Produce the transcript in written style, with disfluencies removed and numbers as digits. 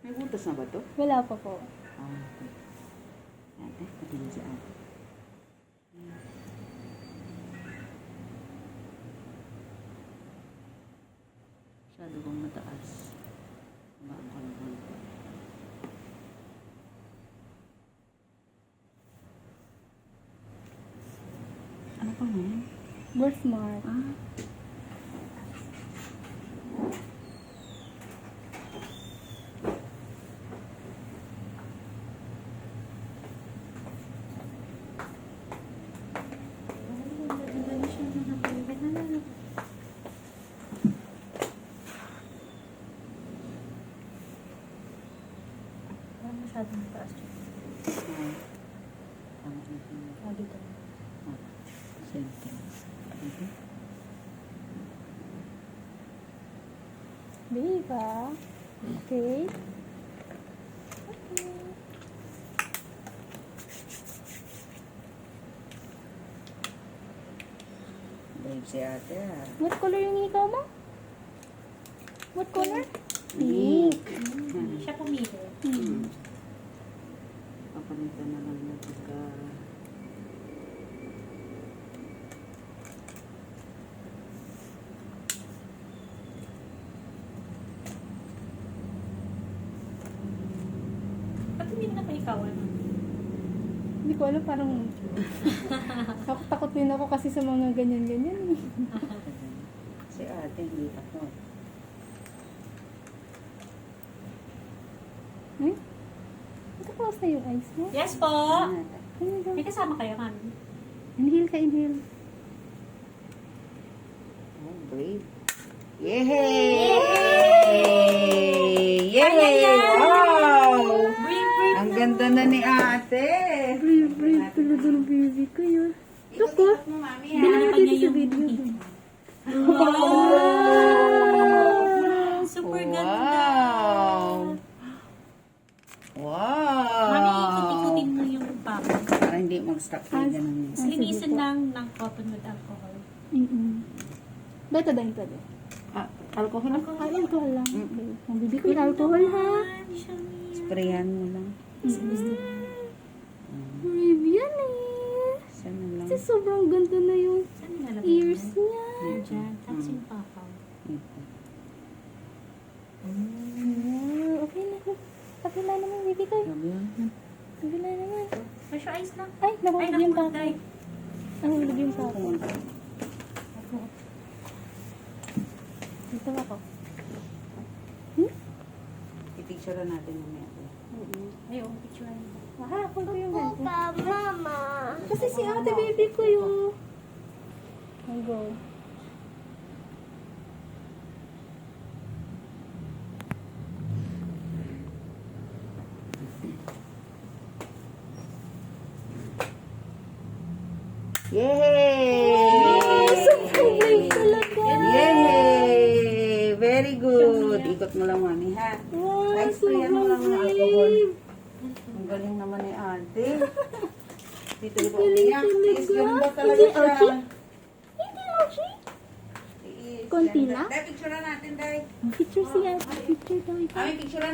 May butas na ba to? Wala pa po. Ah, okay. Ate, patingin si ate. Masyado bang mataas? Maangkal ko. Ano pa ngayon? Birthmark. Ah. Masyadong mataas. Dito. Center. Okay. Diba? Okay. Babe si ate ah. What color yung ikaw mo? What color? Pink. Siya pumili. Papalitan na lang na pagka... Ba't hindi na paikawan? Hindi ko alam, parang takot din ako kasi sa mga ganyan-ganyan. Si ate, hindi ako. Hmm? Naka-close na yung eyes mo? Yes po! Ano May kasama kayo, mami. Inhale ka, inhale. Oh, brave. Yay! Yay! Wow! Brave Ang ganda na ni ate. Brave, brave talaga ng baby ko yun. Loko, mo, mami, bilhin Ano pa natin niya sa yung video. Wow! Super ganda! Wow! Wow! Mami, ikot-ikutin mo yung papa. Para hindi mag-stop kayo ganun. Linisin lang ng cotton with alcohol. Beto din, beto. Ah, alcohol? Ay, alcohol lang. Ang baby ko yung alcohol, ha? Sprayan mo lang. Brave yan eh. Sana lang. Kasi sobrang ganda na yung Saan nilalagay ears mo? niya. Diyan. Tapos yung papa. Ito. Okay na. Okay na naman, baby ko. Sabi yan. Okay na naman. Wash your eyes lang. Ay, nahulog yung naku, papa. Day. Nahulog yung papa. Dito ako. I-picture natin mamaya. Ay, oh, picture. Mahapon ko yung ganito. Mama. Kasi si ate baby ko yung... I'll go. Yay! Sobrang brave talaga. Yay! Very good. Ikot mo lang, mami, ha? Wow, Ay, sprayan mo lang ng sobrang alcohol. brave. Ang galing naman ni ate. Dito na ba umiyak? Tiis ganun ba talaga Hindi, siya? Archie? Hindi, Archie. Tiis. Konti Yan. lang? Dahil, picture natin, Day. Picture siya. Picture daw. Mami, picture na.